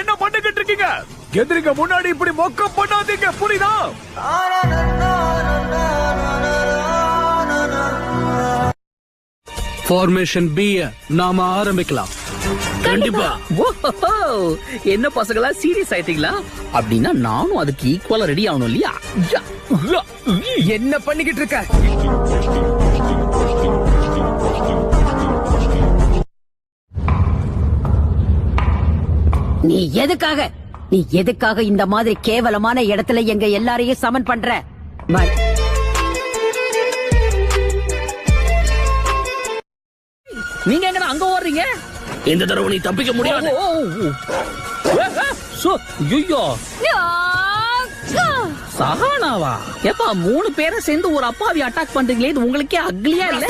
என்ன பண்ணிக்கிட்டு இருக்கீங்க? எதிரிங்க முன்னாடி இப்படி மொக்க பண்ணாதீங்க, புரியுதா? ஃபார்மேஷன் பி நாம ஆரம்பிக்கலாம். கண்டிப்பா. என்ன பசங்களா சீரியஸ் ஆயிட்டீங்களா? அப்படின்னா நானும் அதுக்கு ஈக்குவலா ரெடி ஆகணும் இல்லையா? என்ன பண்ணிக்கிட்டு இருக்க? நீ எதுக்காக இந்த மாதிரி கேவலமான இடத்துல எங்க எல்லாரையும் சமன் பண்ற? நீங்க எங்க அங்க ஓடுறீங்க? இந்த தடவை நீ தப்பிக்க முடியாது. சஹானாவா? எப்பா 3 பேரை சேர்ந்து ஒரு அப்பாவி அட்டாக் பண்றீங்களே, இது உங்களுக்கே அக்லியா இல்ல?